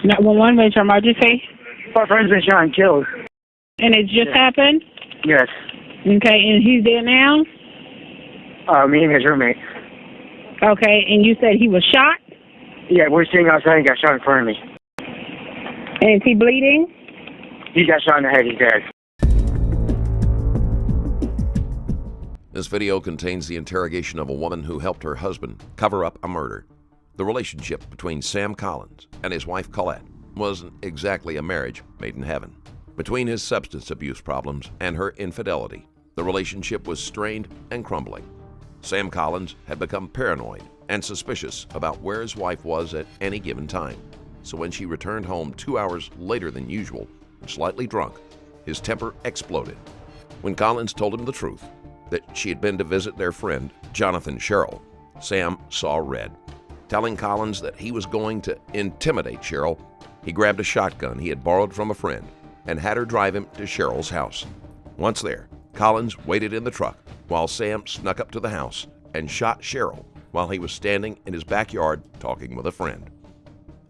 911, major emergency. My friend's been shot and killed. And it just happened? Yes. Okay, and he's there now? Me and his roommate. Okay, and you said he was shot? Yeah, we're sitting outside and got shot in front of me. And is he bleeding? He got shot in the head. He's dead. This video contains the interrogation of a woman who helped her husband cover up a murder. The relationship between Sam Collins and his wife Colette wasn't exactly a marriage made in heaven. Between his substance abuse problems and her infidelity, the relationship was strained and crumbling. Sam Collins had become paranoid and suspicious about where his wife was at any given time. So when she returned home 2 hours later than usual, slightly drunk, his temper exploded. When Collins told him the truth, that she had been to visit their friend, Jonathan Sherrill, Sam saw red. Telling Collins that he was going to intimidate Sherrill, he grabbed a shotgun he had borrowed from a friend and had her drive him to Sherrill's house. Once there, Collins waited in the truck while Sam snuck up to the house and shot Sherrill while he was standing in his backyard talking with a friend.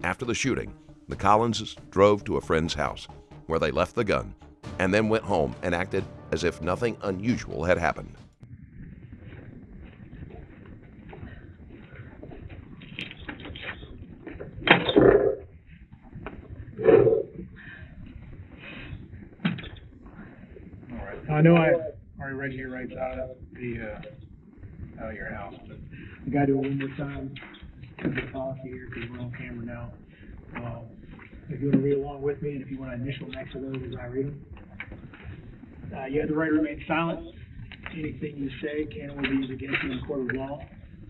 After the shooting, the Collinses drove to a friend's house where they left the gun and then went home and acted as if nothing unusual had happened. I know I already read your rights out of your house, but I got to do it one more time. Because the policy here, because we're on camera now. If you want to read along with me, and if you want to initial next to those as I read them. You have the right to remain silent. Anything you say can or will be used against you in a court of law.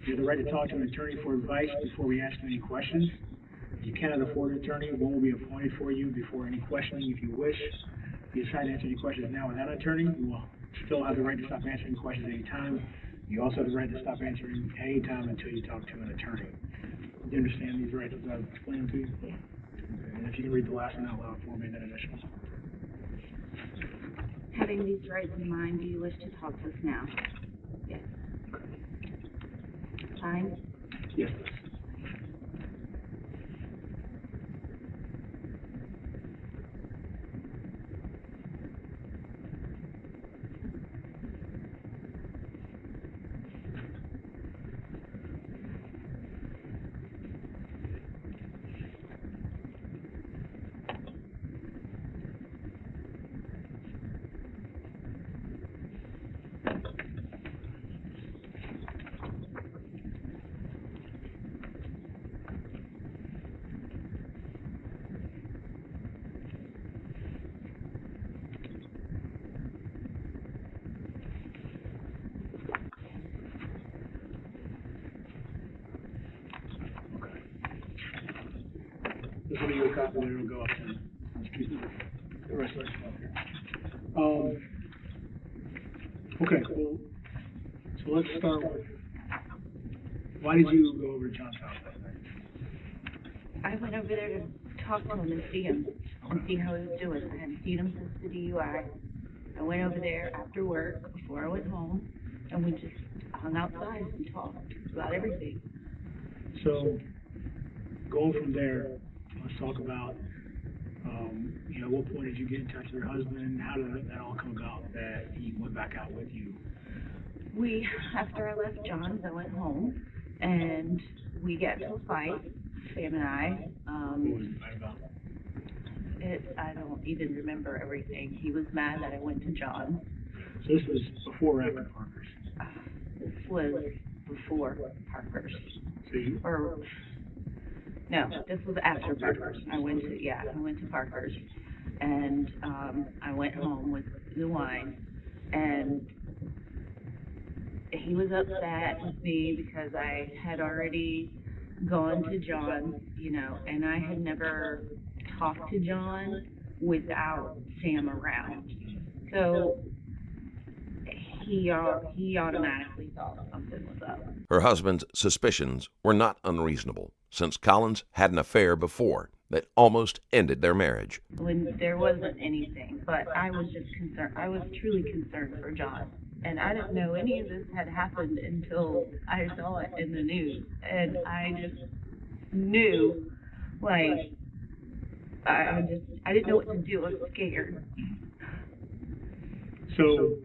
You have the right to talk to an attorney for advice before we ask you any questions. If you cannot afford an attorney, one will be appointed for you before any questioning if you wish. If you decide to answer any questions now without an attorney, you will still have the right to stop answering questions any time. You also have the right to stop answering any time until you talk to an attorney. Do you understand these rights as I've explained to you? Okay. And if you can read the last one out loud for me, and then initials. Having these rights in mind, do you wish to talk to us now? Yes. Signed? Yes. This will be your copy, and it'll go up to the rest of the stuff here. Okay, well, so let's start with, why did you go over to John's house last night? I went over there to talk to him and see him and see how he was doing. I hadn't seen him since the DUI. I went over there after work before I went home, and we just hung outside and talked about everything. So, going from there, let's talk about, at what point did you get in touch with your husband? How did that all come about that he went back out with you? After I left John's, I went home, and we got into a fight, Sam and I. What was the fight about? I don't even remember everything. He was mad that I went to John's. So this was before or after Parker's? This was before Parker's. So you, No, this was after Parker's. I went to Parker's, and I went home with the wine, and he was upset with me because I had already gone to John, and I had never talked to John without Sam around. So he automatically thought something was up. Her husband's suspicions were not unreasonable, since Collins had an affair before that almost ended their marriage. When there wasn't anything, but I was just concerned. I was truly concerned for John. And I didn't know any of this had happened until I saw it in the news. And I just knew, I didn't know what to do. I was scared. So,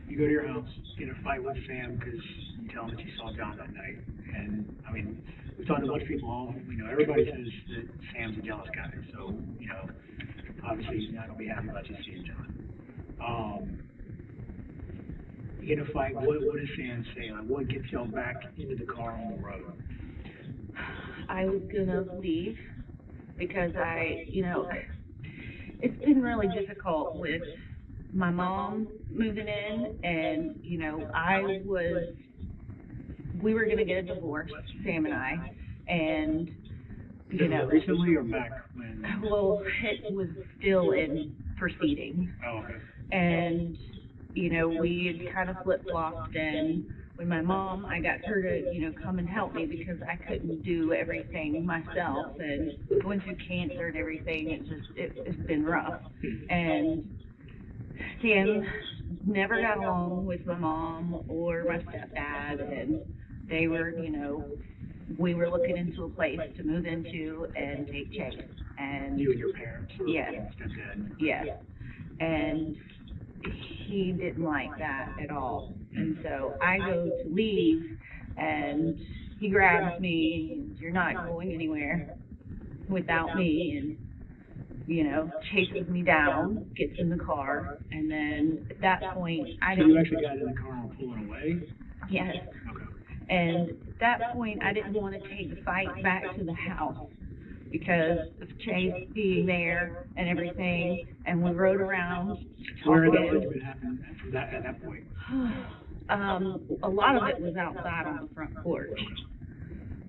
you go to your house, get in a fight with Sam because you tell him that you saw John that night. And, I mean, we've talked to a bunch of people, everybody says that Sam's a jealous guy. So, obviously he's not going to be happy about you seeing John. You get in a fight, what does Sam say? Like, what gets y'all back into the car on the road? I was gonna leave because it's been really difficult with my mom moving in, and we were gonna get a divorce, Sam and I, and recently or back when? well, it was still in proceedings, Oh, okay. and we had kind of flip-flopped, and when my mom, I got her to, come and help me because I couldn't do everything myself, and going through cancer and everything, it's been rough. And Sam never got along with my mom or my stepdad, and they were, we were looking into a place to move into and take Chase. And you and your parents? Yes. Stepdad? Yes. And he didn't like that at all. And so I go to leave, and he grabs me, and you're not going anywhere without me, and chases me down, gets in the car, and then at that point, I So didn't... you actually got in the car and pulling away? Yes. Okay. And at that point, I didn't want to take the fight back to the house because of Chase being there and everything, and we rode around Where had the talking. argument happened at that point? A lot of it was outside on the front porch.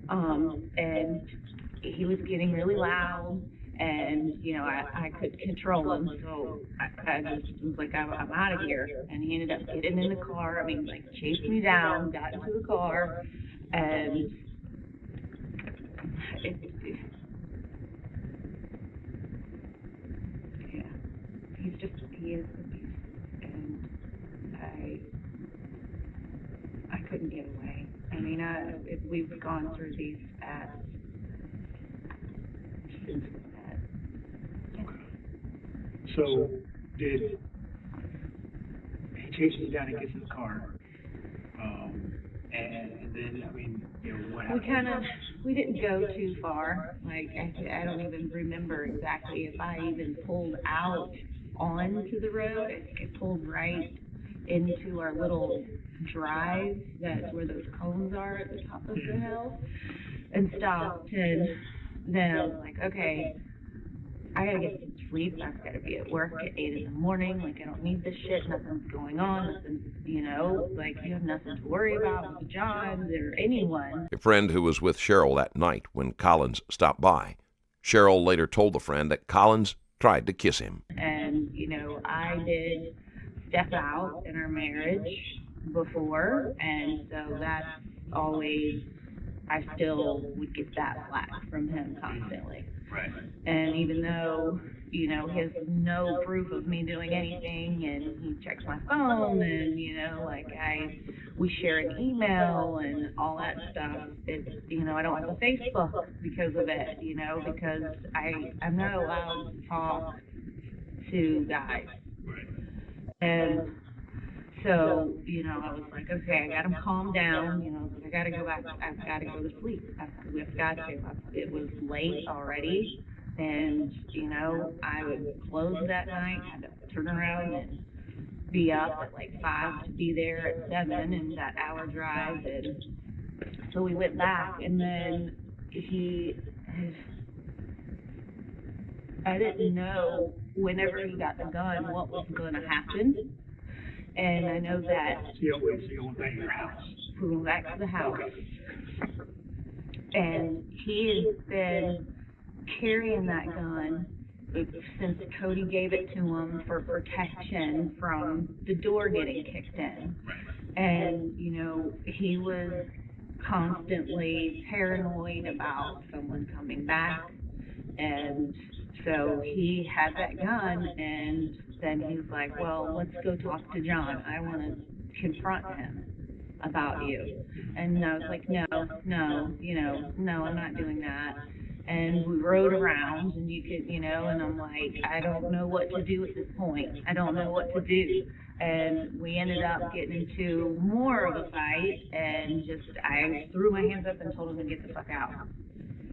And he was getting really loud, and, I couldn't control him, so I just was like, I'm out of here. And he ended up getting in the car, chased me down, got into the car, and he is abusive, and I couldn't get away. We've gone through these acts since we met. So, did he chase you down and gets in the car? And then, what happened? We didn't go too far. I don't even remember exactly if I even pulled out onto the road. I pulled right into our little drive, that's where those cones are at the top of the hill, and stopped. And then I was like, okay, I gotta get some sleep. I've gotta be at work at 8 in the morning. I don't need this shit. Nothing's going on. Nothing, you have nothing to worry about with John or anyone. A friend who was with Cheryl that night when Collins stopped by. Cheryl later told the friend that Collins tried to kiss him. And, I did step out in our marriage before, and so that's always, I still would get that flack from him constantly. Right. And even though, he has no proof of me doing anything, and he checks my phone, and, we share an email and all that stuff, it's, I don't have a Facebook because of it, because I'm not allowed to talk to guys. Right. And so, I was like, okay, I got him calmed down, I gotta go back, I've gotta go to sleep, we've got to. It was late already, and, I would close that night, had to turn around and be up at 5 to be there at 7 in that hour drive, and so we went back, and then I didn't know whenever he got the gun what was going to happen. And I know that... So you went back to your house? We went back to the house. And he has been carrying that gun since Cody gave it to him for protection from the door getting kicked in. And, he was constantly paranoid about someone coming back. And so he had that gun, and then he was like, well, let's go talk to John. I want to confront him about you. And I was like, no, I'm not doing that. And we rode around, and you could, you know, and I'm like, I don't know what to do at this point. I don't know what to do. And we ended up getting into more of a fight, and I threw my hands up and told him to get the fuck out.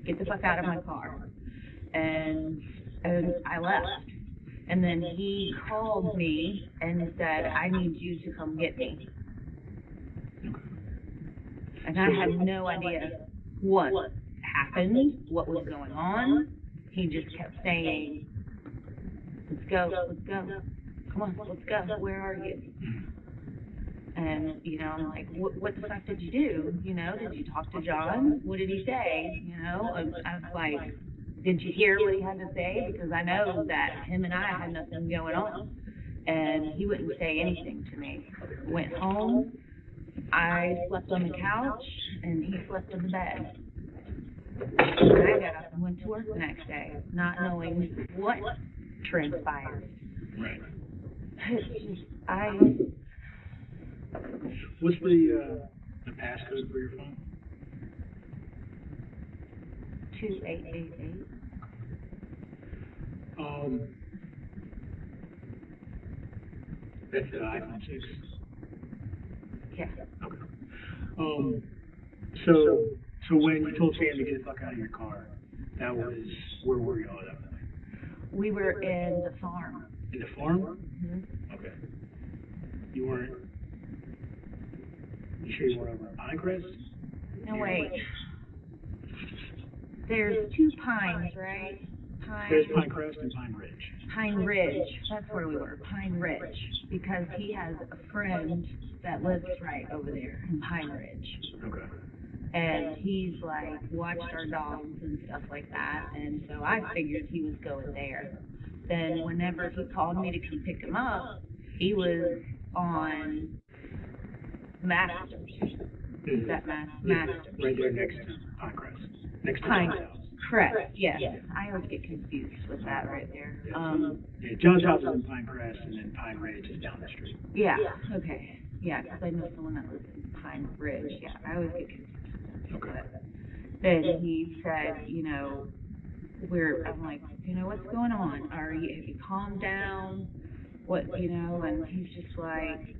Get the fuck out of my car. And I left. And then he called me and said, I need you to come get me. And I had no idea what happened, what was going on. He just kept saying, let's go, come on, let's go, where are you? And, you know, I'm like, what the fuck did you do? You know, did you talk to John? What did he say? You know, I was like, did you hear what he had to say? Because I know that him and I had nothing going on. And he wouldn't say anything to me. Went home, I slept on the couch, and he slept in the bed. And I got up and went to work the next day, not knowing what transpired. Right. It's just, What's the passcode for your phone? 2888. That's the iPhone 6. Yeah. Okay. So when you told Sam to get the fuck out of your car, that was, where were you all at that point? We were in the farm. In the farm? Mm-hmm. Okay. You sure you weren't over at Pinecrest? No, wait. There's two pines, right? There's Pinecrest and Pine Ridge. Pine Ridge. That's where we were. Pine Ridge. Because he has a friend that lives right over there in Pine Ridge. Okay. And he's like watched our dogs and stuff like that. And so I figured he was going there. Then whenever he called me to come pick him up, he was on Masters. Is that Masters? Right there next to Pinecrest. Next to Pine. John's house. Correct, yes. I always get confused with that right there. Yeah, John's house is in Pinecrest, and then Pine Ridge is down the street. Yeah, okay. Yeah, because I know someone that lives in Pine Ridge. Yeah, I always get confused. Okay. Then he said, you know, I'm like, you know, what's going on? Have you calmed down? What, you know, and he's just like,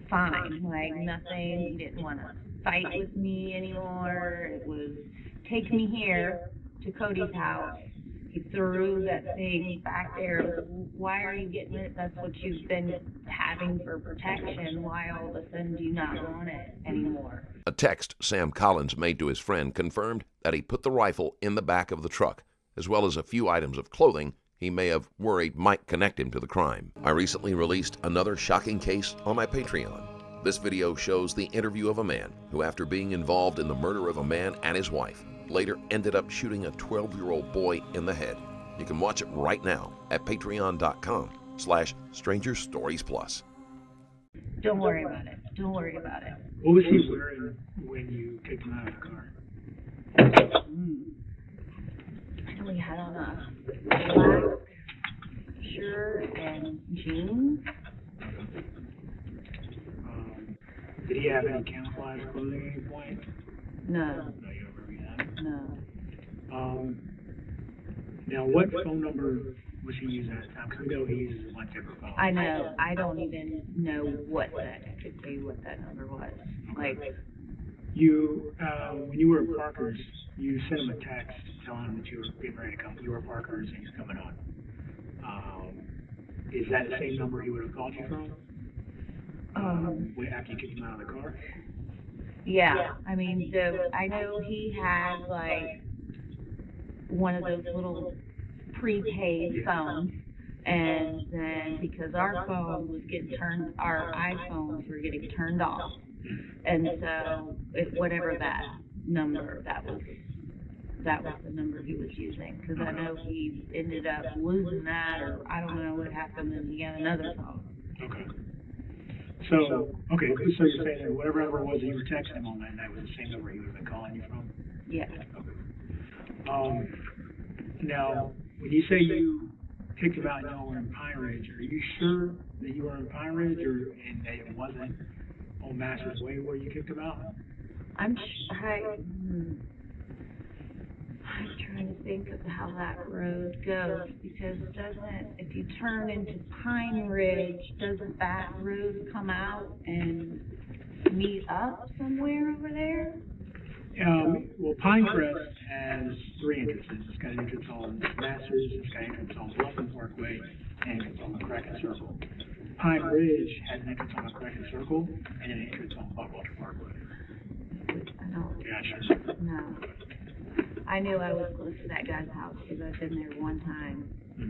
fine, like nothing. He didn't want to fight with me anymore. It was, take me here to Cody's house. He threw that thing back there. Why are you getting it? That's what you've been having for protection. Why all of a sudden do you not want it anymore? A text Sam Collins made to his friend confirmed that he put the rifle in the back of the truck, as well as a few items of clothing he may have worried might connect him to the crime. I recently released another shocking case on my Patreon. This video shows the interview of a man who, after being involved in the murder of a man and his wife, later ended up shooting a 12-year-old boy in the head. You can watch it right now at patreon.com/strangerstoriesplus. Don't worry about it. Don't worry about it. What was he wearing when you kicked him out of the car? I know he had on a black shirt and jeans. Did he have any camouflage clothing at any point? No. No, you don't remember that? No. Now, what phone number was he using at the time? Because we know he uses a bunch of different phones. I know. I don't even know what that. I could tell you what that number was. Like, you, when you were at Parker's, you sent him a text telling him that you were getting ready to come. You were at Parker's and he's coming on. Is that the same number he would have called you from? After you kicked him out of the car? yeah. I mean, I know he had like one of those little prepaid phones, and then because our phone was getting our iPhones were getting turned off, and so whatever that number, that was the number he was using, because I know he ended up losing that, or I don't know what happened, and he got another phone. Okay. So you're saying that whatever number it was that you were texting him on that night was the same number he would have been calling you from? Yeah. Okay. Now, when you say you kicked him out and y'all were in Pine Ridge, are you sure that you were in Pine Ridge and that it wasn't on Masters Way where you kicked him out? trying to think of how that road goes, because if you turn into Pine Ridge, doesn't that road come out and meet up somewhere over there? Well, Pinecrest has 3 entrances. It's got an entrance on Masters, it's got an entrance on Bluffton Parkway, and it's on the Kraken Circle. Pine Ridge has an entrance on the Kraken Circle and an entrance on Buckwater Parkway. I don't. Gotcha. No. I knew I was close to that guy's house because I've been there one time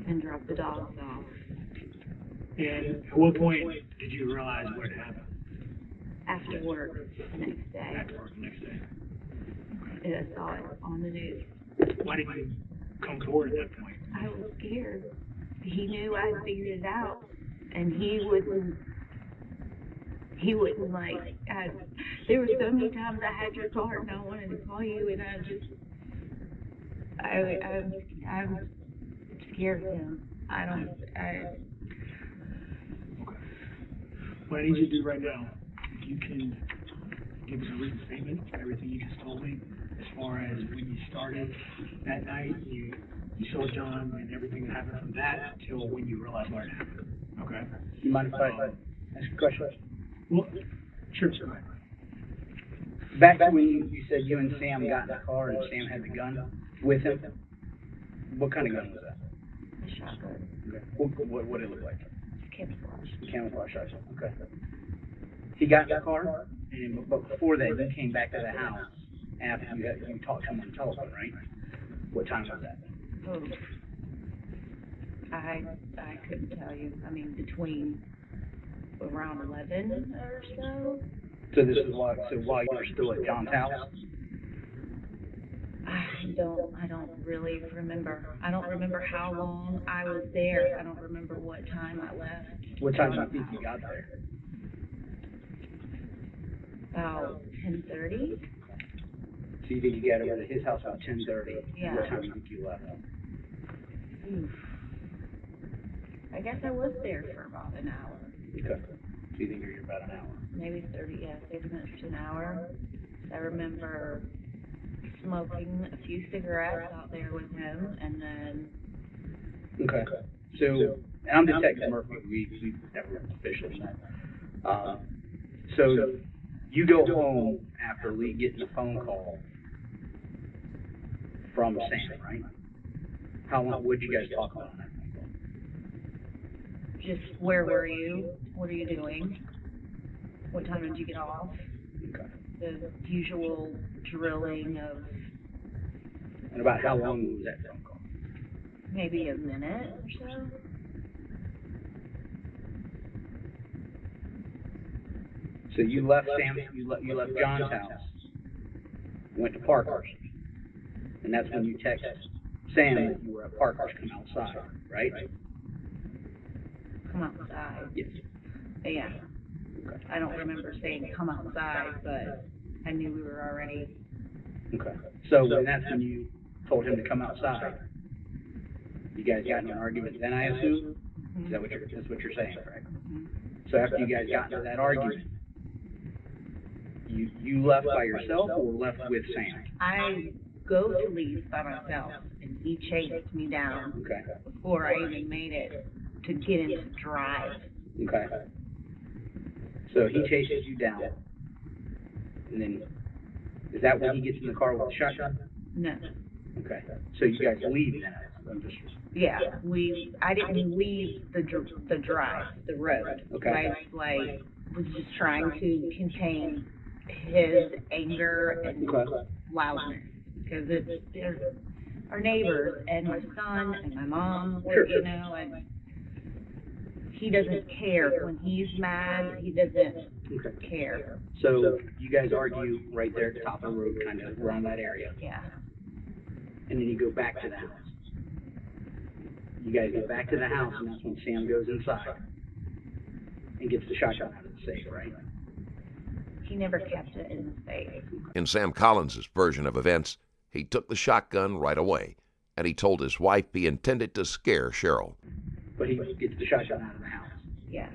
and dropped the dogs off. And at what point did you realize what had happened? After work the next day. After work the next day. I saw it on the news. Why did you come forward at that point? I was scared. He knew I had figured it out, and he wouldn't like, there were so many times I had your car and I wanted to call you, and I'm scared of him. What I need you to do right now, if you can give us a written statement of everything you just told me, as far as when you started that night, you saw John and everything that happened from that till when you realized what had happened. Okay? You mind if I ask a question? Well, sure, go ahead. Back to when you said you and Sam got in the car and Sam had the gun with him, what kind of gun was that? A shotgun. Okay. What did it look like? Camouflage. Camouflage shotgun. Okay. He got in the car, but before that, you came back to the house after you talked to him on the telephone, right? What time was that? Oh. I couldn't tell you. I mean, between around 11 or so. So this is while you were still at John's house? I don't really remember. I don't remember how long I was there. I don't remember what time I left. What time do you think you got there? About 10:30. So you think you got over to his house about 10:30? Yeah. What time do you think you left? Oof. I guess I was there for about an hour. Okay. So you think you're here about an hour? Maybe 30 minutes to an hour. I remember smoking a few cigarettes out there with him, and then... Okay. So, and I'm Detective Murphy. We never officially met. So, you go home after Lee getting a phone call from Sam, right? How long would you guys talk on that phone call? Just, where were you? What are you doing? What time did you get off? Okay. The usual drilling of And about how long was that phone call? maybe a minute or so. So you left Sam, you left John's house, went to Parker's, and that's when you texted Sam that you were at Parker's, come outside, right? Come outside. Yes. Yeah. I don't remember saying come outside, but I knew we were already. Okay. So when that's when you told him to come outside, you guys got in an argument then, I assume? Is that that's what you're saying, correct? So after you guys got into that argument, you left by yourself or left with Sam? I go to leave by myself, and he chased me down Okay. before I even made it to get him to drive. Okay. So he chases you down, and then, is that when he gets in the car with the shotgun? No. Okay. So you guys leave then? I'm just... Yeah, I didn't leave the drive, the road. Okay. I was just trying to contain his anger and loudness, because they're our neighbors and my son and my mom, Sure. you know, and he doesn't care when he's mad. He doesn't care. So you guys argue right there at the top of the road, kind of around that area, Yeah. and then you go back to the house. You guys go back to the house, and that's when Sam goes inside and gets the shotgun out of the safe, right? He never kept it in the safe. In Sam Collins' version of events, he took the shotgun right away, and he told his wife he intended to scare Cheryl. But he gets the shotgun out of the house. Yeah.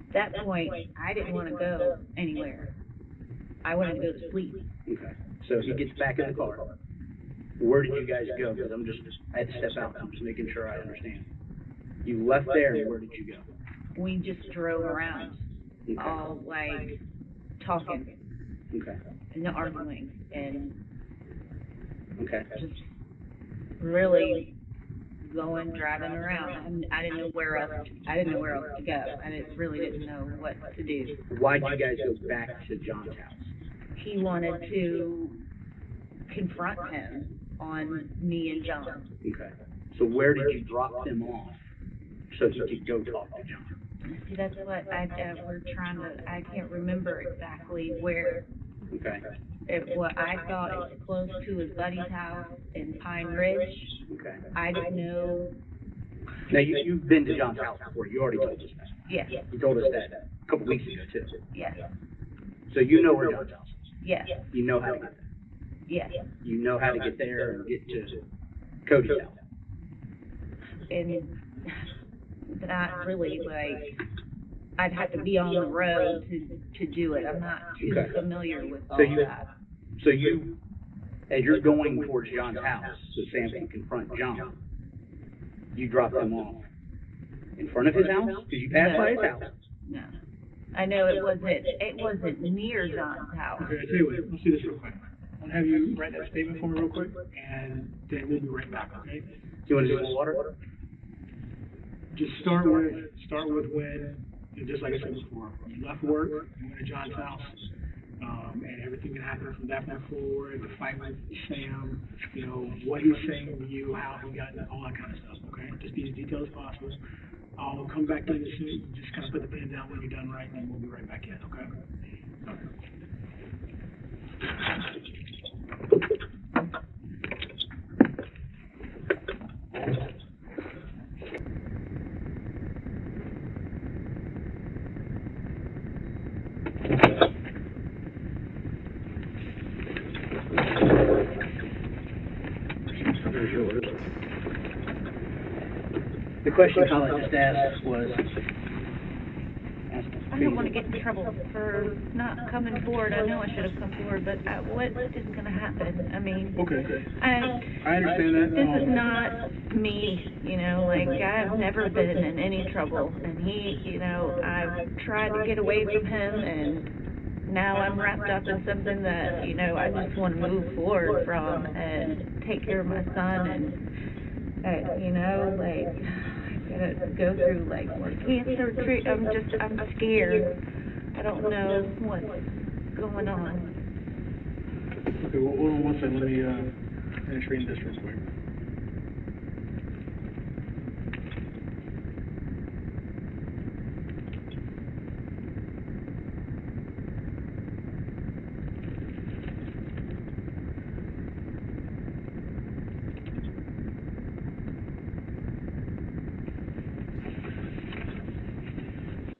At that point, I didn't want to go anywhere. I wanted to go to sleep. Okay. So he gets back in the car, Where did you guys go? Because I had to step out. I'm just making sure I understand. You left there, and where did you go? We just drove around, Okay. all like talking Okay. and arguing and Okay. just really driving around. I didn't know where else. I didn't know where else to go. Really didn't know what to do. Why did you guys go back to John's house? He wanted to confront him on me and John. Okay. So where did you drop them off so he could go talk to John? See, that's what we're trying to. I can't remember exactly where. Okay. What I thought it was close to his buddy's house in Pine Ridge. Okay. I didn't know. Now, you've been to John's house before. You already told us that. Yes. You told us that a couple weeks ago, too. Yes. So you know where John's house is. Yes. You know how to get there. Yes. You know how to get there and get to Cody's house. And not really, I'd have to be on the road to do it. I'm not too familiar with all that. So you, as you're going towards John's house, so Sam can confront John, you drop them off in front of his house? Because you passed by his house. No. I know it wasn't near John's house. Okay, I tell you what, let's do this real quick. I'll have you write that statement for me real quick, and then we'll be right back, okay? Do you want to do some water? Just start with when, just like I said before, you left work, you went to John's house, and everything that happened from that point forward, the fight with Sam, you know, what he's saying to you, how he got, all that kind of stuff, okay? Just be as detailed as possible. I'll come back in as soon, you just kind of put the pen down when you're done writing, and we'll be right back in, okay? The question Colette just asked was, I don't want to get in trouble for not coming forward. I know I should have come forward, but what is going to happen? I mean, Okay. I understand that. This is not me, you know, like I've never been in any trouble, and he, you know, I've tried to get away from him, and now I'm wrapped up in something that, you know, I just want to move forward from and take care of my son, and, you know, like, I gotta go through, like, more cancer treatment. I'm scared. I don't know what's going on. Okay, well, hold on one second. Let me finish reading this real quick.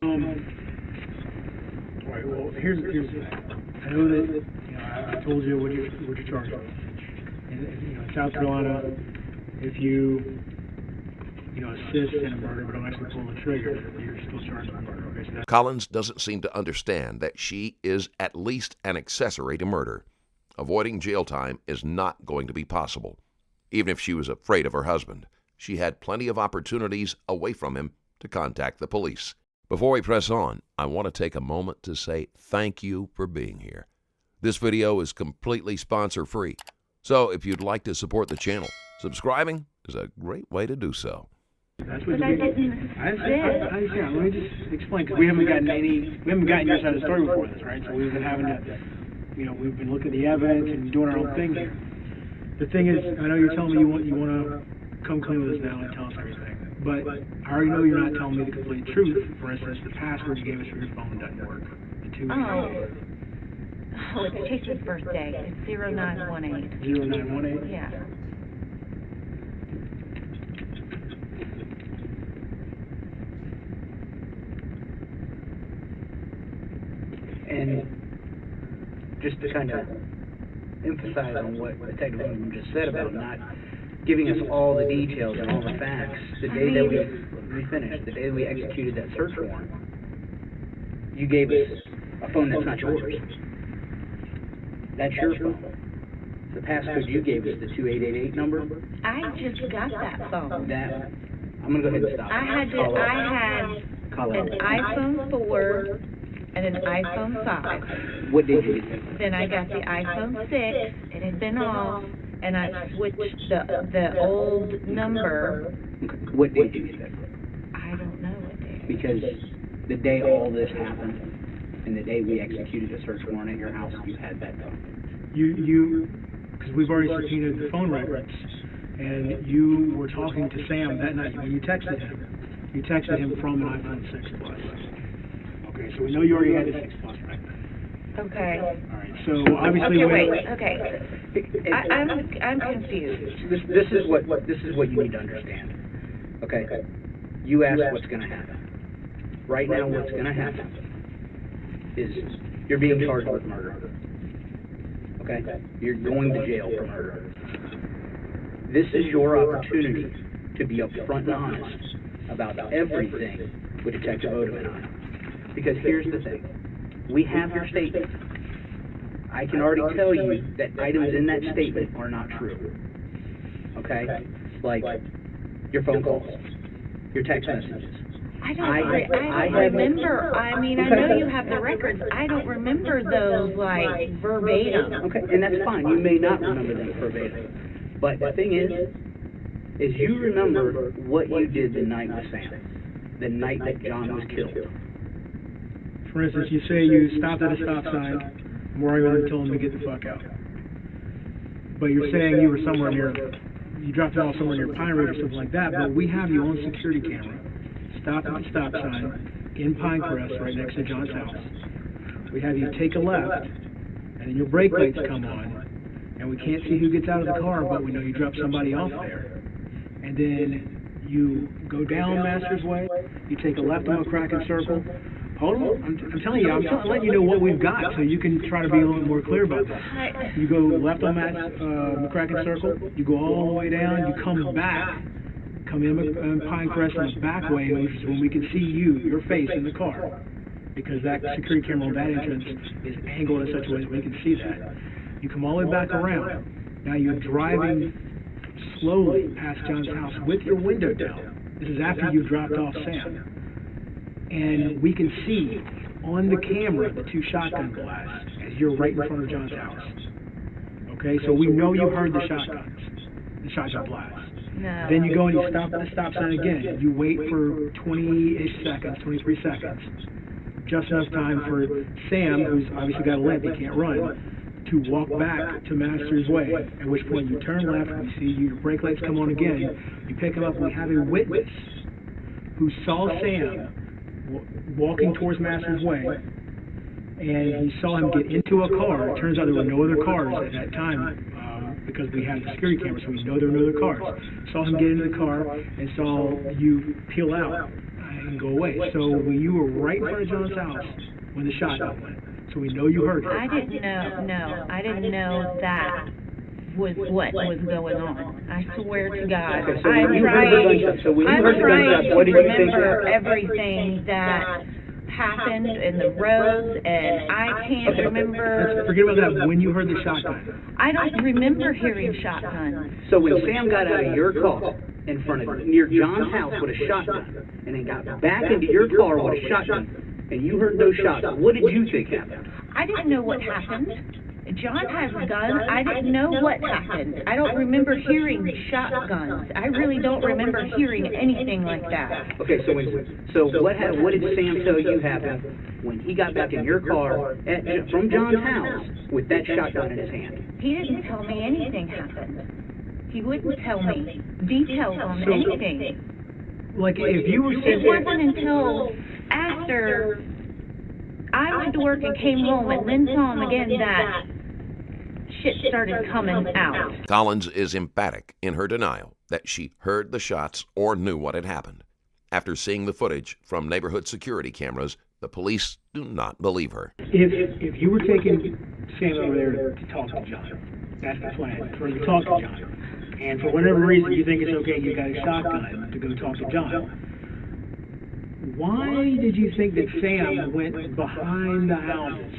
All right, well, here's the thing. I know that, you know, I told you what you're charged with. And, you know, in South Carolina, if you know, assist in a murder but don't actually pull the trigger, you're still charged with murder, okay? So that's Collins doesn't seem to understand that she is at least an accessory to murder. Avoiding jail time is not going to be possible. Even if she was afraid of her husband, she had plenty of opportunities away from him to contact the police. Before we press on, I want to take a moment to say thank you for being here. This video is completely sponsor-free, so if you'd like to support the channel, subscribing is a great way to do so. That's what But I didn't I understand. Let me just explain, because we haven't gotten your side of the story before this, right? So we've been having to, you know, we've been looking at the evidence and doing our own thing here. The thing is, I know you're telling me you want to come clean with us now and tell us everything, but I already know you're not telling me the complete truth. For instance, the password you gave us for your phone doesn't work. The two Oh, it's Chase's birthday. It's 0918. 0918. Yeah. and just to kind of emphasize on what Detective Williams just said about not giving us all the details and all the facts, the day that the day that we executed that search warrant, you gave us a phone that's not yours. That's your phone. The passcode you gave us, the 2888 number, I just got that phone. that, I'm gonna go ahead and stop. I had Colette. an iPhone 4 and an iPhone 5. What did you get? Then I got the iPhone 6. It had been off, and I switched the old number. What did you get that? I don't know what day. Because the day all this happened, and the day we executed a search warrant at your house, you had that phone. Because we've already subpoenaed the phone records, and you were talking to Sam that night when you texted him. You texted him from an iPhone 6 Plus. Okay, so we know you already had a 6 Plus, right? Okay. All right, so obviously... Okay, wait, okay. I'm confused. This is what you need to understand. Okay? You asked what's going to happen. Right now, what's going to happen is you're being charged with murder. Okay? You're going to jail for murder. This is your opportunity to be upfront and honest about everything with Detective Odom and I. Because here's the thing. We have your statement. I can already tell you that items in that statement are not true. Okay? Like your phone calls, your text messages. I don't remember. I mean, I know you have the records. I don't remember those, like, verbatim. Okay, and that's fine. You may not remember them verbatim. But the thing is you remember what you did the night with Sam, the night that John was killed. For instance, you say you stopped at a stop sign, more than told him to get the fuck out. But you're saying you were somewhere near, you dropped it off somewhere near Pine Ridge or something like that, but we have you on security camera, stopped at the stop sign in Pinecrest right next to John's house. We have you take a left, and then your brake lights come on, and we can't see who gets out of the car, but we know you dropped somebody off there. And then you go down Masters Way, you take a left on McCracken Circle. Hold on, I'm telling you, I'm letting you know what we've got so you can try to be a little more clear about this. You go left on McCracken Circle, you go all the way down, you come back, come in Pinecrest in the back way, which is when we can see you, your face in the car. Because that security camera on that entrance is angled in such a way that we can see that. You come all the way back around. Now you're driving slowly past John's house with your window down. This is after you've dropped off Sam. And we can see on the camera the two shotgun blasts as you're right in front of John's house. Okay, so we know you heard the shotgun blasts. No. Then you go and you stop at the stop sign again. You wait for 20-ish seconds, 23 seconds. Just enough time for Sam, who's obviously got a limp, he can't run, to walk back to Masters Way, at which point you turn left, we see your brake lights come on again, you pick him up, we have a witness who saw Sam walking towards Masters Way, and he saw him get into a car. It turns out there were no other cars at that time, because we had the security cameras, so we know there were no other cars. Saw him get into the car, and saw you peel out and go away. So you were right in front of John's house when the shotgun went. So we know you heard it. I didn't know that was what was going on. I swear to God. Okay, so I'm when you heard the gunshot, so when you heard the gunshot, what did you think remember happened? everything that happened in the roads, and I can't remember. Let's forget about that. When you heard the shotgun. I don't remember hearing shotguns. So when Sam got out of your car in front of near John's house with a shotgun, and then got back into your car with a shotgun, and you heard those shots, what did you think happened? I didn't know what happened. John has a gun. I didn't know what happened. I don't remember hearing shotguns. I really don't remember hearing anything like that. Okay, so what did Sam tell you happened when he got back in your car from John's house with that shotgun in his hand? He didn't tell me anything happened. He wouldn't tell me details on anything. Like if you were It wasn't until after I went to work and came home and then saw him again that shit started coming out. Collins is emphatic in her denial that she heard the shots or knew what had happened. After seeing the footage from neighborhood security cameras, the police do not believe her. If you were taking Sam over there to talk to John, that's the plan, for him to talk to John. And for whatever reason you think it's okay, you got a shotgun to go talk to John. Why did you think that Sam went behind the houses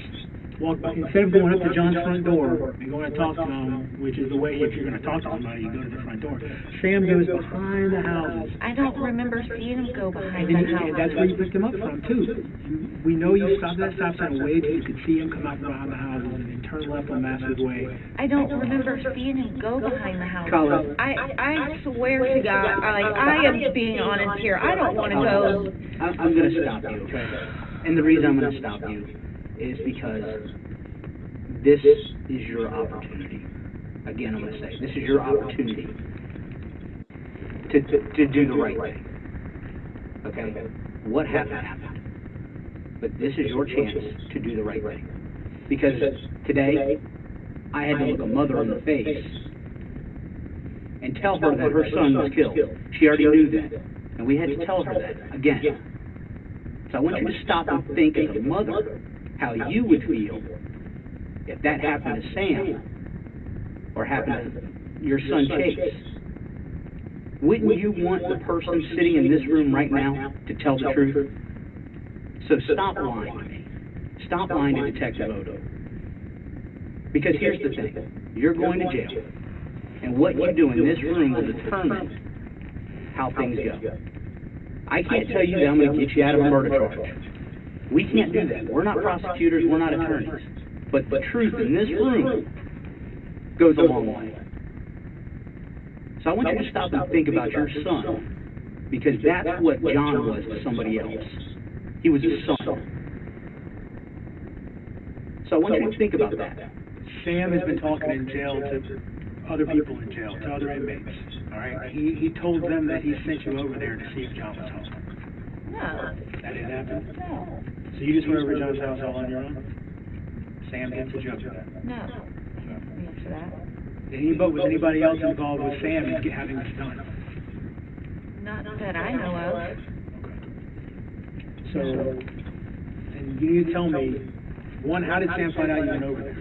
walk by, instead of going up to John's front door and going to talk to him, which is the way if you're going to talk to somebody, you go to the front door. Sam goes behind the houses. I don't remember seeing him go behind the And house. that's where you picked him up from, too. We know you stopped at that stop sign and waited till you could see him come out from behind the houses and then turn left on Massive Way. I don't remember seeing him go behind the house. Colette. I swear to God, I am being honest here. I don't want to go. I'm going to stop you, okay? And the reason I'm going to stop you is because this is your opportunity. Again, I'm going to say, this is your opportunity to do the right thing. Okay? What happened. But this is your chance to do the right thing. Because today, I had to look a mother in the face and tell her that her son was killed. She already knew that. And we had to tell her that again. So I want you to stop and think as a mother how you would feel if that happened to Sam or happened to your son Chase. Wouldn't you want the person sitting in this room right now to tell the truth? So stop lying to me. Stop lying to Detective Odo. Because here's the thing. You're going to jail. And what you do in this room will determine how things go. I can't tell you that I'm going to get you out of a murder charge. We can't do that. We're not prosecutors. We're not attorneys. But the truth in this room goes a long way. So I want you to stop and think about your son, because that's what John was to somebody else. He was a son. So I want you to think about that. Sam has been talking in jail to other people in jail, to other inmates. All right? He told them that he sent you over there to see if John was home. No. That didn't happen? No. So you just went over to John's house all on your own? Sam didn't judge that. No. Answer that. Was anybody else involved with Sam in having this done? Not that I know of. So, and you need to tell me, one, how did Sam find out you went over there?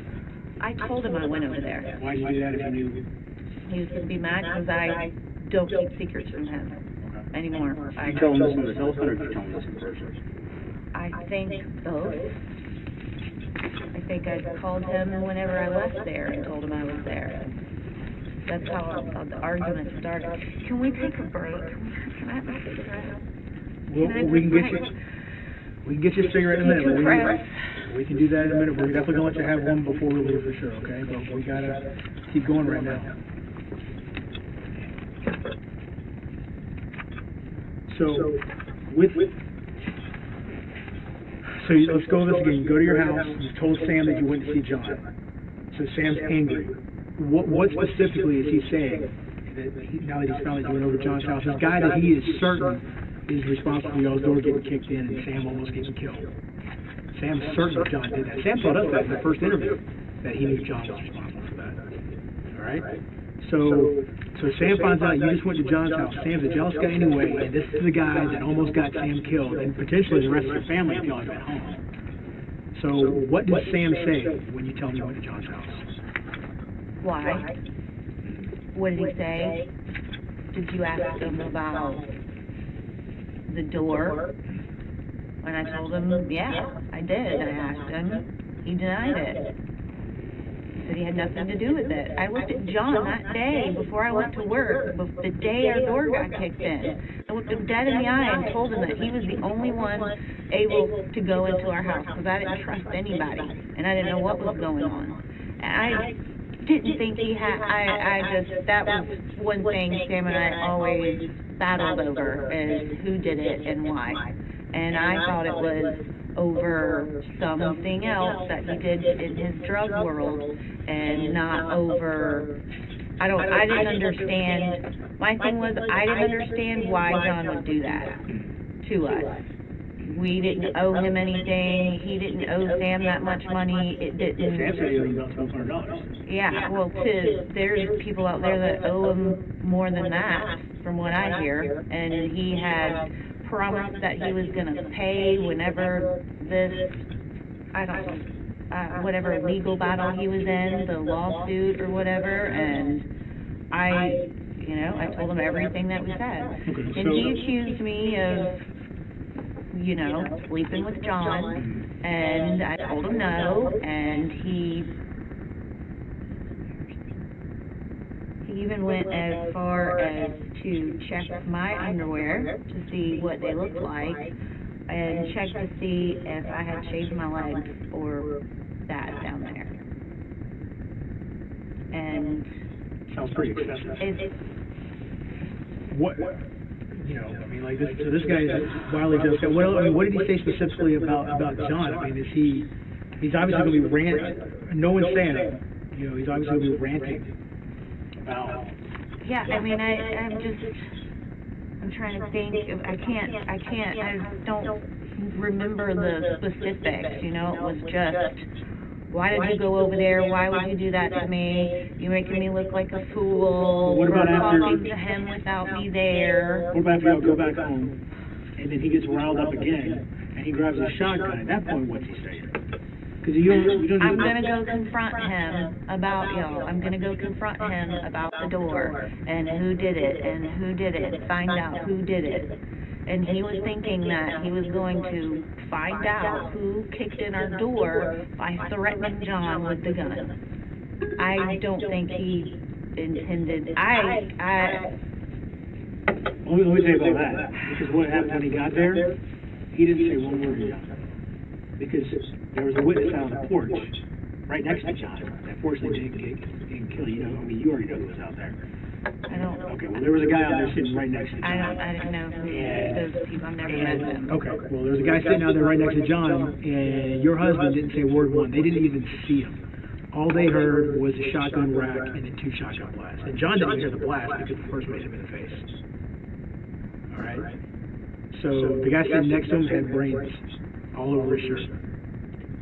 I told him I went over there. Why did you do that if you knew? He was going to be mad because I don't keep secrets from him anymore. You tell him this on the telephone, or did you tell him this in person? I think both. I think I called him whenever I left there and told him I was there. That's how the argument started. Can we take a break? Can I have a cigarette? We can get you a cigarette in a minute. We can do that in a minute. We're definitely gonna let you have one before we leave for sure, okay? But we gotta keep going right now. So let's go over this again. You go to your house. You told Sam that you went to see John. So Sam's angry. What specifically is he saying? Now that he's found that you went over to John's house, this guy that he is certain is responsible for y'all's door getting kicked in and Sam almost getting killed. Sam's certain that John did that. Sam told us that in the first interview, that he knew John was responsible for that. All right? So Sam finds out you just went to John's house. Sam's a jealous guy anyway, and this is the guy that almost got Sam killed, and potentially the rest of your family if y'all had been home. So what did Sam say when you tell him you went to John's house? Why? What did he say? Did you ask him about the door? And I told him, yeah, I did. I asked him. He denied it. He said he had nothing to do with it. I looked at John that day before I went to work, the day our door got kicked in. I looked him dead in the eye and told him that he was the only one able to go into our house because I didn't trust anybody and I didn't know what was going on. And I didn't think he had, that was one thing Sam and I always battled over, is who did it and why. And I thought it was over something else that he did in his drug world and not over, I didn't understand, my thing was I didn't understand why John would do that to us. We didn't owe him anything, he didn't owe Sam that much money, it didn't. Sam said he owed about $1,200. Yeah, well, there's people out there that owe him more than that, from what I hear, and he had promised that he was going to pay whenever this, I don't know, whatever legal battle he was in, the lawsuit or whatever, and I told him everything that we said. Okay, And he accused me of you know, sleeping with John, and I told him no, and he even went as far as to check my underwear to see what they looked like, and check to see if I had shaved my legs or that down there. And Sounds pretty excessive. it's, What, you know, I mean, like this, so this guy is wildly just, what did he say specifically about John? I mean, he's obviously going to be ranting, no one's saying it, you know, he's obviously going to be ranting about. yeah, I mean, I'm trying to think, I don't remember the specifics, you know, it was just, why did you go over there? Why would you do that to me? You're making me look like a fool. What about after talking to him without me there? What about if y'all go back home and then he gets riled up again and he grabs a shotgun? At that point, what's he saying? Because you don't. I'm gonna go confront him about y'all. I'm gonna go confront him about the door and who did it and who did it. Find out who did it. And he was thinking that he was going to find out who kicked in our door by threatening John with the gun. I don't think he intended. Let me tell you about that. Because what happened when he got there, he didn't say one word to John. Because there was a witness out on the porch right next to John. Unfortunately, didn't kill you. I mean, you already know who was out there. I don't. Okay, well, there was a guy out there sitting right next to John. I didn't know who those people. I've never met them. Okay, well, there was a guy sitting out there right next to John, and your husband didn't say word one. They didn't even see him. All they heard was a shotgun rack and then 2 shotgun blasts. And John didn't hear the blast because the first one hit him in the face. All right? So the guy sitting next to him had brains all over his shirt.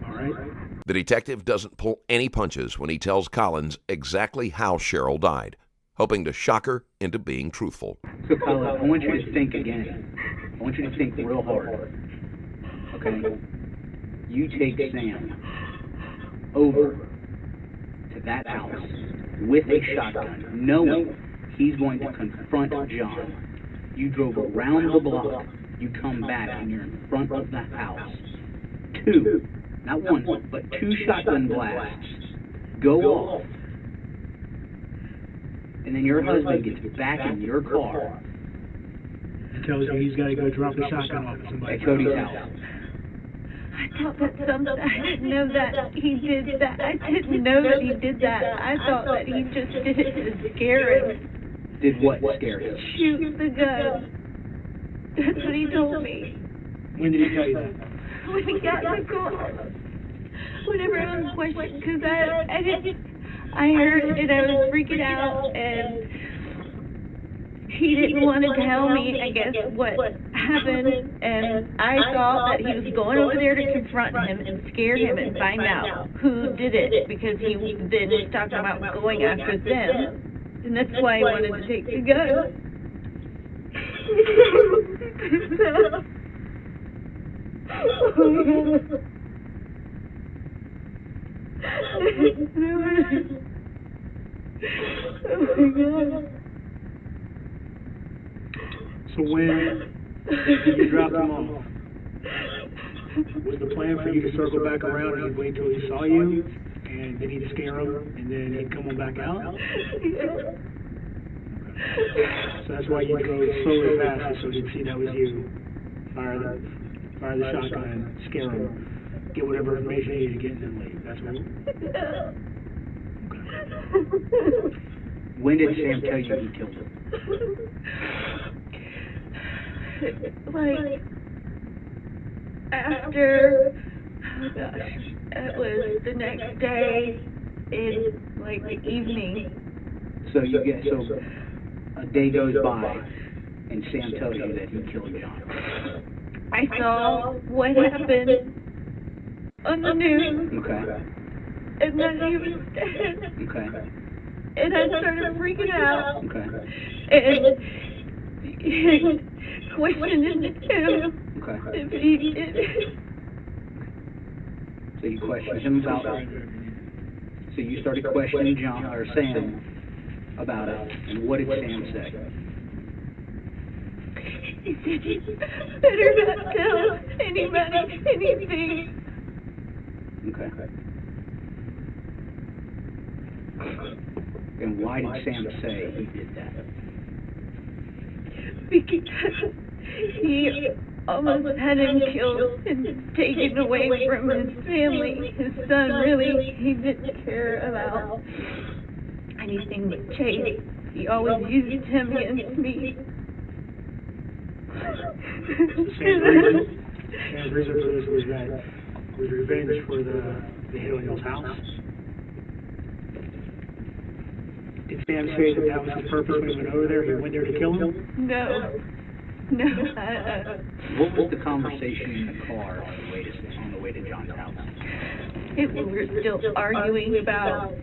All right? The detective doesn't pull any punches when he tells Collins exactly how Cheryl died, hoping to shock her into being truthful. So, Colette, I want you to think again. I want you to think real hard. Okay? You take Sam over to that house with a shotgun, knowing he's going to confront John. You drove around the block. You come back and you're in front of the house. 2, not 1, but 2 shotgun blasts go off. And then your husband gets back in your car. He tells you he's got to go drop the shotgun off at somebody. At Cody's house. I thought that I didn't know that he did that. I didn't know that he did that. I thought that he just did it to scare him. Did what scare him? Shoot the gun. That's what he told me. When did he tell you that? When he got in the car. Whenever I was questioned, because I heard it and I was freaking out, and he didn't want to tell me, I guess, what happened, and I thought that he was going over there to confront him and scare him and find out who did it, because he then was talking about going after them, and that's why he wanted to take the gun. Oh my God. So when did you drop him off? Was the plan for you to circle back around and he'd wait till he saw you, and then he'd scare him, and then he'd come on back out? Yeah. So that's why you go slowly fast, so he'd see that was you. Fire the shotgun, scare him, get whatever information you need to get, and then leave. That's what. Okay. When did Sam tell you he killed him? Like, after, oh gosh, it was the next day in, like, the evening. So a day goes by, and Sam tells you that he killed John. I saw what happened on the news, Okay. and that he was dead, Okay. and I started freaking out, Okay. and questioning him Okay. if he did it. So you questioned him about. So you started questioning John or Sam about it, and what did Sam say? He said, "You better not tell anybody anything." Okay. And why did Sam say he did that? Because he almost had him killed and taken away from his family. His son, really, he didn't care about anything but Chase. He always used him against me. Same reason for this was that was revenge for the hit on y'all's house. Did Sam say that was his purpose when he went over there? He went there to kill him? No. What was the conversation in the car on the way to John's house? We were still arguing about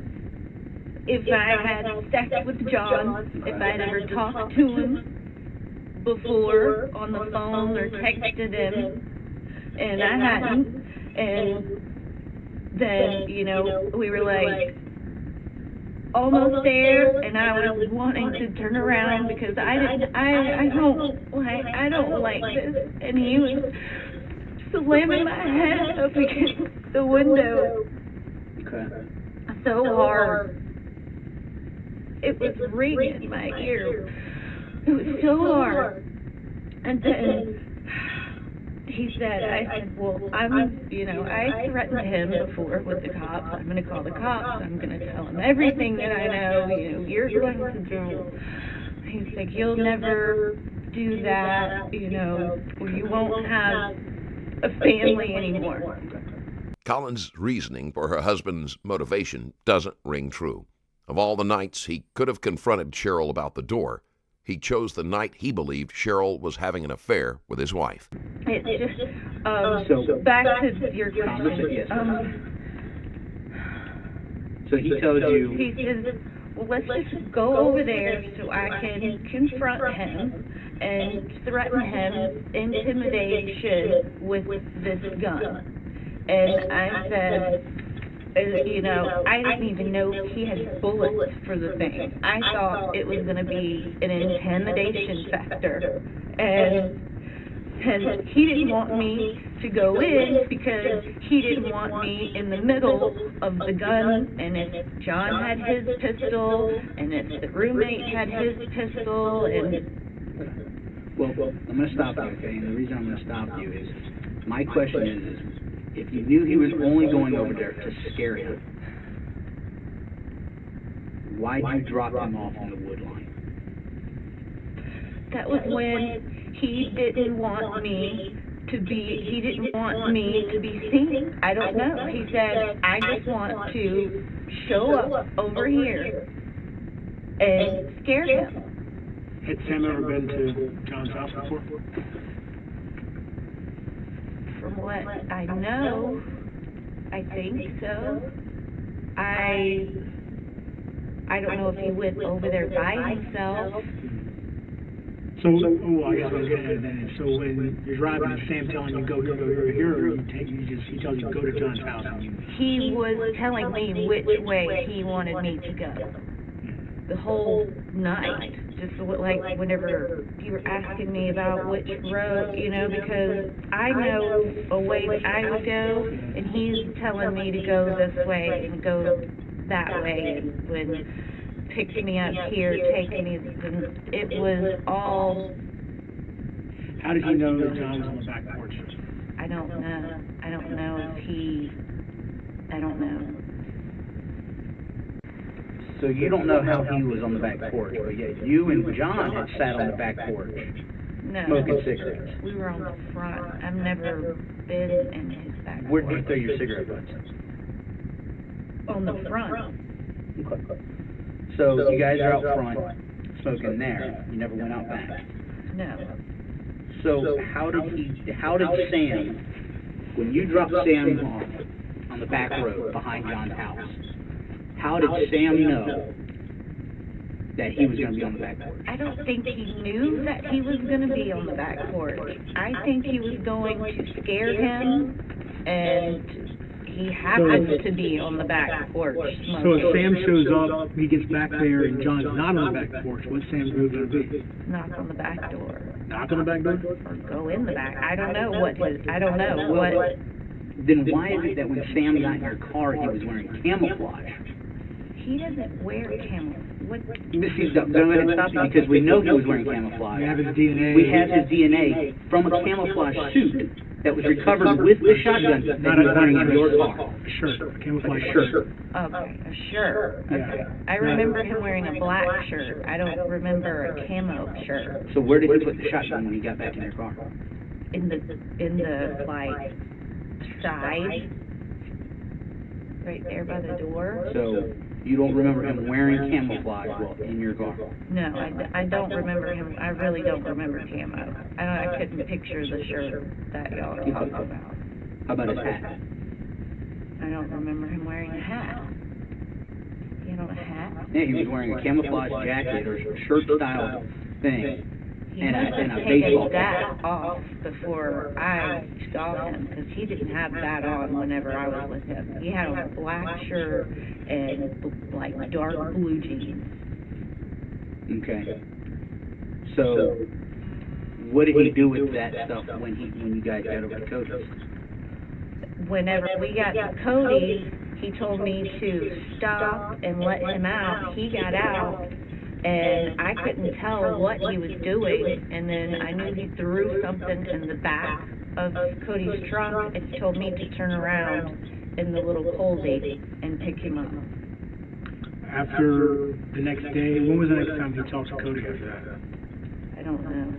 if I had sex with John, if I'd ever talked to him before on the phone or texted him, and I hadn't. And then, we were like almost there, and I was wanting to turn around because I don't like this, and he was slamming my head up against the window. Okay. So hard. It was ringing in my ear. It was so hard. And then he said, I said, well, I threatened him before with the cops. I'm going to call the cops. I'm going to tell them everything that I know. You're going to jail. He's like, you'll never do that. You won't have a family anymore. Collins' reasoning for her husband's motivation doesn't ring true. Of all the nights he could have confronted Cheryl about the door, he chose the night he believed Cheryl was having an affair with his wife. It's just, back to your question. So he tells you... He says, well, let's just go over there so I can confront him and threaten him intimidation with this gun. And I said, I didn't even know he had bullets for the thing. I thought it was going to be an intimidation factor. And he didn't want me to go in because he didn't want me in the middle of the gun. And if John had his pistol, and if the roommate had his pistol, and... Well, I'm going to stop you, okay? And the reason I'm going to stop you is, my question is if you knew he was only going over there to scare him, why'd you drop him off in the wood line? That was when he didn't want me to be seen. I don't know. He said, I just want to show up over here and scare him. Had Sam ever been to John's house before? From what I know, I think so. I don't know if he went over there by himself. So, I guess what I was getting at then is, so when you're driving, is Sam telling you go here, or he tells you go to John's house and you... He was telling me which way he wanted me to go. The whole night. Just like whenever you were asking me about which road, because I know a way that I would go, and he's telling me to go this way and go that way, and when picked me up here, taking me, and it was all... How did you know that John was on the back porch? I don't know. I don't know. So you don't know how he was on the back porch, but yet you and John had sat on the back porch smoking cigarettes. We were on the front. I've never been in his back porch. Where did you throw your cigarette butts? On the front. Okay. So you guys are out front smoking there. You never went out back. No. So how did Sam, when you dropped Sam off on the back road behind John's house, how did Sam know that he was going to be on the back porch? I don't think he knew that he was going to be on the back porch. I think he was going to scare him, and He happens to be on the back porch So smoking. if Sam shows up, he gets back there, and John's not on the back porch, what's Sam's move going to be? Knock on the back door. Knock on the back door? Or go in the back. I don't know what. Then why is it that when Sam got in your car, he was wearing camouflage? He doesn't wear what? This is don't let it stop you because we know he was wearing camouflage. We have his DNA. We have his DNA from a camouflage suit that was recovered with the shotgun that he was wearing in your car. A shirt, a camouflage Shirt. shirt. Okay, a shirt. Yeah. Okay. I remember him wearing a black shirt. I don't remember a camo shirt. So where did he put the shotgun when he got back in your car? In the like side, right there by the door. So you don't remember him wearing camoufage while in your car? No, I don't remember him. I really don't remember camo. I couldn't picture the shirt that y'all are talking about. How about his hat? I don't remember him wearing a hat. He had on a hat? Yeah, he was wearing a camouflage jacket or shirt style thing. He And must a have baseball taken that off before I saw him, because he didn't have that on whenever I was with him. He had on a black shirt and like dark blue jeans. Okay. So what did he do with that stuff when you guys got over to Cody's? Whenever we got to Cody, he told me to stop and let him out. He got out, and I couldn't tell what he was doing, and then I knew he threw something in the back of Cody's trunk and told me to turn around in the little Colby and pick him up. After the next day, when was the next time he talked to Cody after that? I don't know.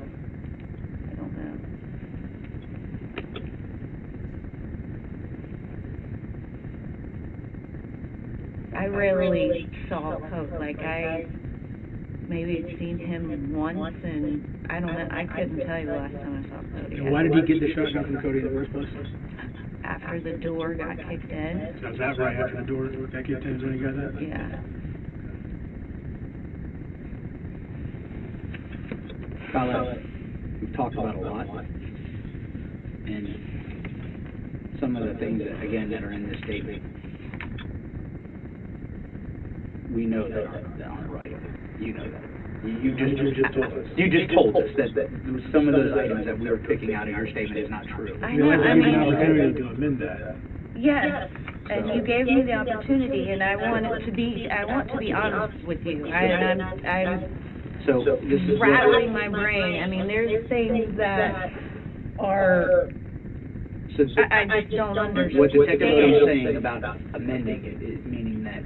I rarely saw Cody. Like, I maybe had seen him once, and I don't know. I couldn't tell you the last time I saw Cody. And why did he get the shotgun from Cody in the first place? After the door got kicked in. So is that right after the door got kicked in is when he got that? Yeah. Colette, we've talked about a lot, and some of the things that, again, that are in this statement, we know that aren't right. You know that. You just told us. You just told us that some of those items that we were picking out in your statement is not true. I know. I mean, an opportunity to amend that. yes. And you gave me the opportunity, and I want to be honest with you. I'm So this is rattling my brain. I mean, there's things that are, So I just don't understand. what Detective is saying about amending it is meaning that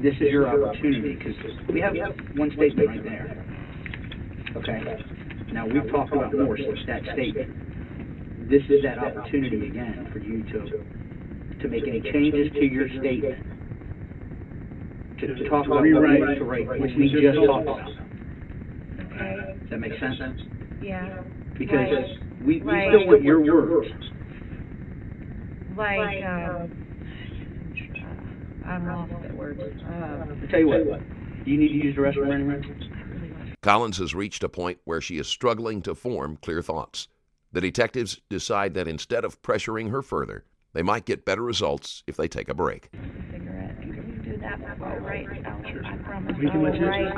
this is your opportunity, because we have one statement right there. Okay? Now, we've talked about more since that statement. This is that opportunity again for you to make any changes to your statement. To talk about Rewrite. to write, which we just talked about. Okay. Does that make sense? Yeah. Because we Like- still want your words. Like, I'm lost at words. I'll tell you what, do you need to use the restroom, Brandon? Collins has reached a point where she is struggling to form clear thoughts. The detectives decide that instead of pressuring her further, they might get better results if they take a break. Cigarette. Can you do that before I write? I promise We I can will let you- write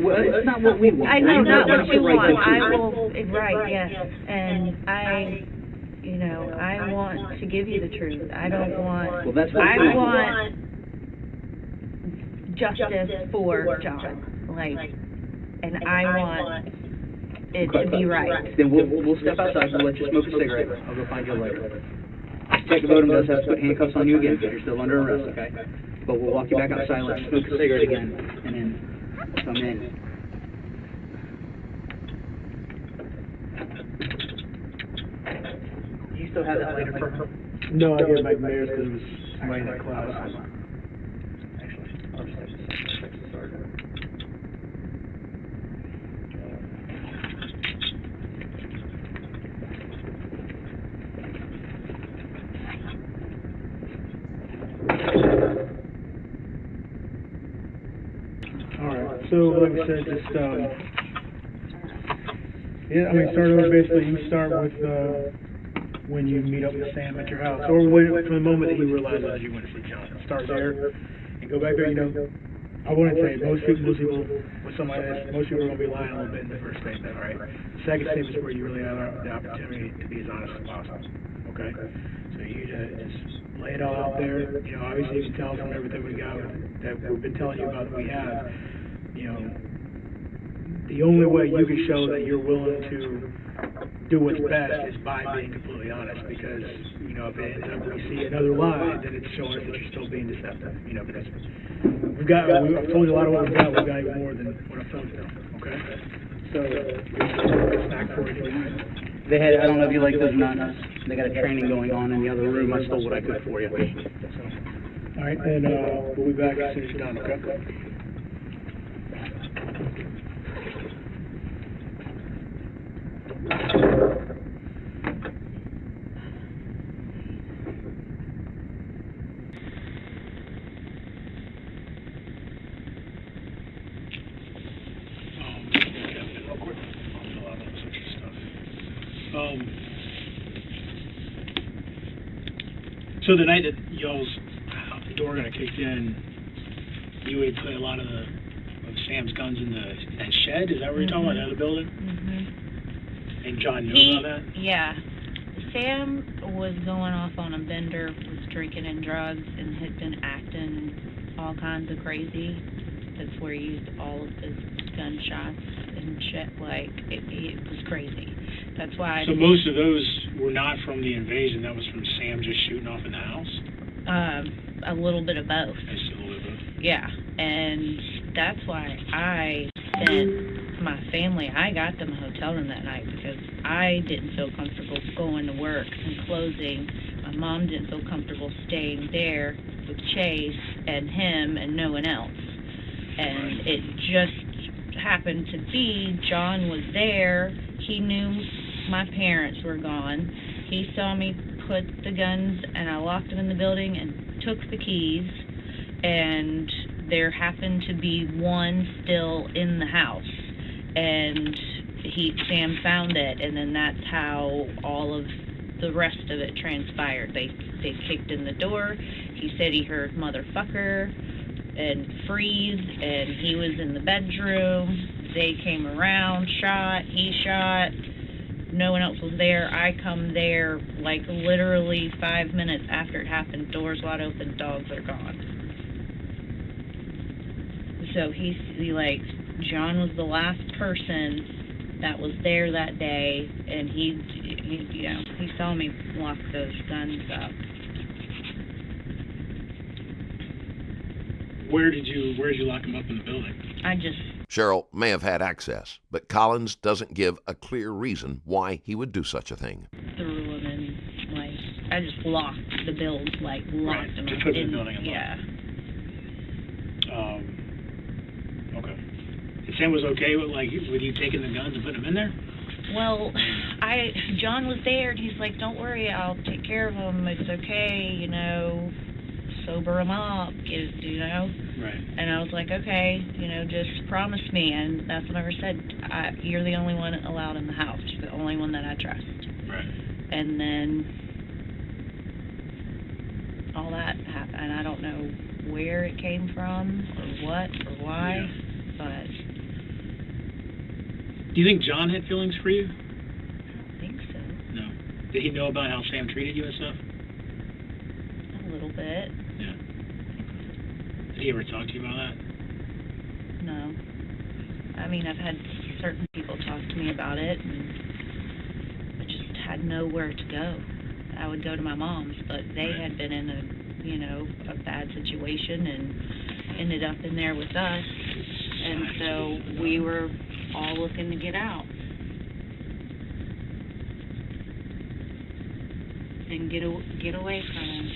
Well, it's not what we want. I know, not That's what you the right want. thing to I do. will, right, yes. And I want to give you the truth. I don't want, Well, that's what I we want justice for John. Like, and I want it to be right. Then we'll step outside, we'll let you smoke a cigarette, I'll go find you later. Detective Odom does have to put handcuffs on you again, because you're still under arrest, okay? But we'll walk you back outside, let you smoke a cigarette again, and then come in. Do you still have that later for her? No, I gave it back to Mayor's because it was somebody in that class. Actually, I'll just text the sergeant. Alright, so like I said, just, yeah, I mean, start over basically, you start with, when you meet up with Sam at your house, or when, from the moment that he realizes that you went to see John. Start there and go back there. You know, I wouldn't say most people with something like this, most people are going to be lying a little bit in the first statement, all right? Second statement is where you really have the opportunity to be as honest as possible, okay? So you just lay it all out there. You know, obviously you can tell from everything we got that we've been telling you about that we have, you know, the only way you can show that you're willing to do what's best is by being completely honest, because, you know, if it ends up we see another lie, then it's showing us that you're still being deceptive, you know, because I've told you a lot of what we've got even more than what I've told you now, okay? So, it's back for you. They had, I don't know if you like those or not, they got a training going on in the other room. I stole what I could for you. So, all right, and we'll be back as soon as you're done, okay? So the night that y'all's door got kicked in, you would put a lot of Sam's guns in that shed. Is that what you're talking about? The other building? Mm-hmm. And John knew about that? Yeah. Sam was going off on a bender, was drinking and drugs, and had been acting all kinds of crazy. That's where he used all of his gunshots and shit. Like, it was crazy. That's why. So most of those were not from the invasion. That was from Sam just shooting off in the house? A little bit of both. Just a little bit of both? Yeah. And that's why I sent my family, I got them a hotel room that night because I didn't feel comfortable going to work and closing. My mom didn't feel comfortable staying there with Chase and him and no one else. And it just happened to be John was there. He knew my parents were gone. He saw me put the guns and I locked them in the building and took the keys, and there happened to be one still in the house, and Sam found it, and then that's how all of the rest of it transpired. They kicked in the door. He said he heard motherfucker and freeze, and he was in the bedroom. They came around, shot, he shot. No one else was there. I come there like literally 5 minutes after it happened. Doors wide open, dogs are gone. So he like, John was the last person that was there that day, and he you know, he saw me lock those guns up. Where did you lock them up in the building? Cheryl may have had access, but Collins doesn't give a clear reason why he would do such a thing. Threw them in, like, I just locked the build, like, locked them to put in. The building in. Yeah. Okay. And Sam was okay with you taking the guns and putting them in there? Well, John was there, and he's like, don't worry, I'll take care of them. It's okay, you know, sober them up, you know. Right. And I was like, okay, you know, just promise me. And that's what I ever said. You're the only one allowed in the house. You're the only one that I trust. Right. And then all that happened. And I don't know where it came from or what or why, but... Do you think John had feelings for you? I don't think so. No. Did he know about how Sam treated you and stuff? A little bit. Yeah. Did he ever talk to you about that? No. I mean, I've had certain people talk to me about it, and I just had nowhere to go. I would go to my mom's, but they had been in a bad situation and ended up in there with us, and so we were all looking to get out and get away from him.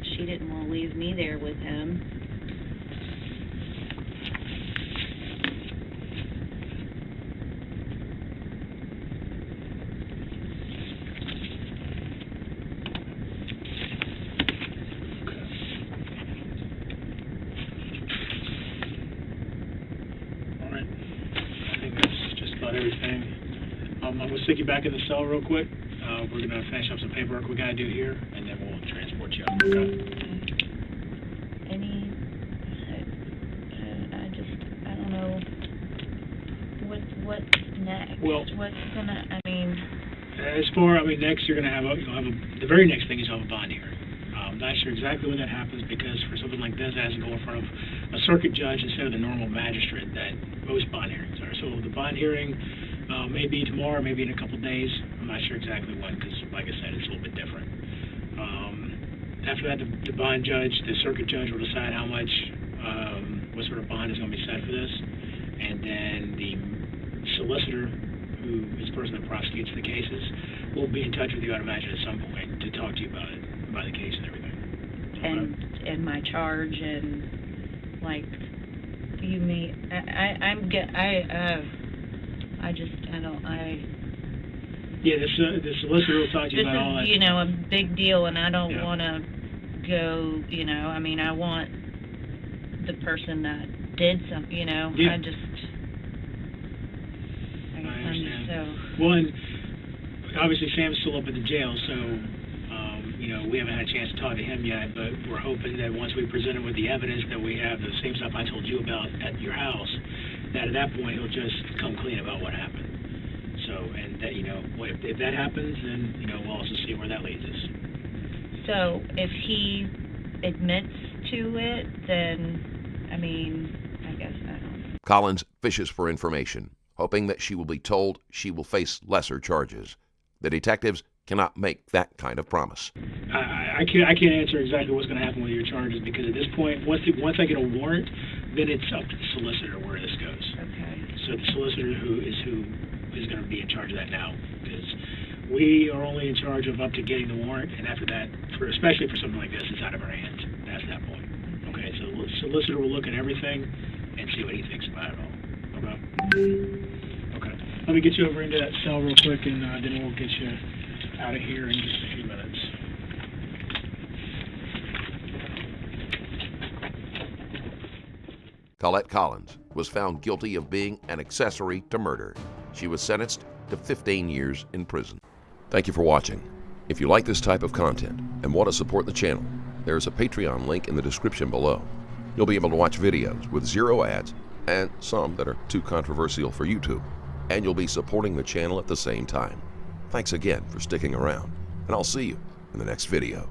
She didn't want to leave me there with him. All right. I think that's just about everything. I'm going to stick you back in the cell real quick. We're going to finish up some paperwork we got to do here, and then we'll transport you out. Okay? I don't know. What's next? Well, what's gonna, next you're going to have the very next thing is you'll have a bond hearing. I'm not sure exactly when that happens because for something like this, it has to go in front of a circuit judge instead of the normal magistrate that most bond hearings are. So the bond hearing may be tomorrow, maybe in a couple days. I'm not sure exactly when because, like I said, it's a little bit different. After that, the bond judge, the circuit judge will decide how much, what sort of bond is going to be set for this. And then the solicitor, who is the person that prosecutes the cases, will be in touch with you, I'd imagine, at some point to talk to you about it, about the case and everything. And my charge and, like, you mean, Yeah, the solicitor will talk to you about all that. This is, a big deal, and I don't want to go, I want the person that did something, Yeah. I understand. Well, and obviously Sam's still up at the jail, so, we haven't had a chance to talk to him yet, but we're hoping that once we present him with the evidence that we have, the same stuff I told you about at your house, that at that point he'll just come clean about what happened. So, and that, if that happens, then, we'll also see where that leads us. So, if he admits to it, then, I guess I don't. Collins fishes for information, hoping that she will be told she will face lesser charges. The detectives cannot make that kind of promise. I can't answer exactly what's going to happen with your charges because at this point, once I get a warrant, then it's up to the solicitor where this goes. Okay. So the solicitor who is going to be in charge of that now, because we are only in charge of up to getting the warrant, and after that, especially for something like this, it's out of our hands past that point. Okay, so the solicitor will look at everything and see what he thinks about it all. Okay? Okay. Let me get you over into that cell real quick, and then we'll get you out of here in just a few minutes. Colette Collins was found guilty of being an accessory to murder. She was sentenced to 15 years in prison. Thank you for watching. If you like this type of content and want to support the channel, there is a Patreon link in the description below. You'll be able to watch videos with 0 ads and some that are too controversial for YouTube, and you'll be supporting the channel at the same time. Thanks again for sticking around, and I'll see you in the next video.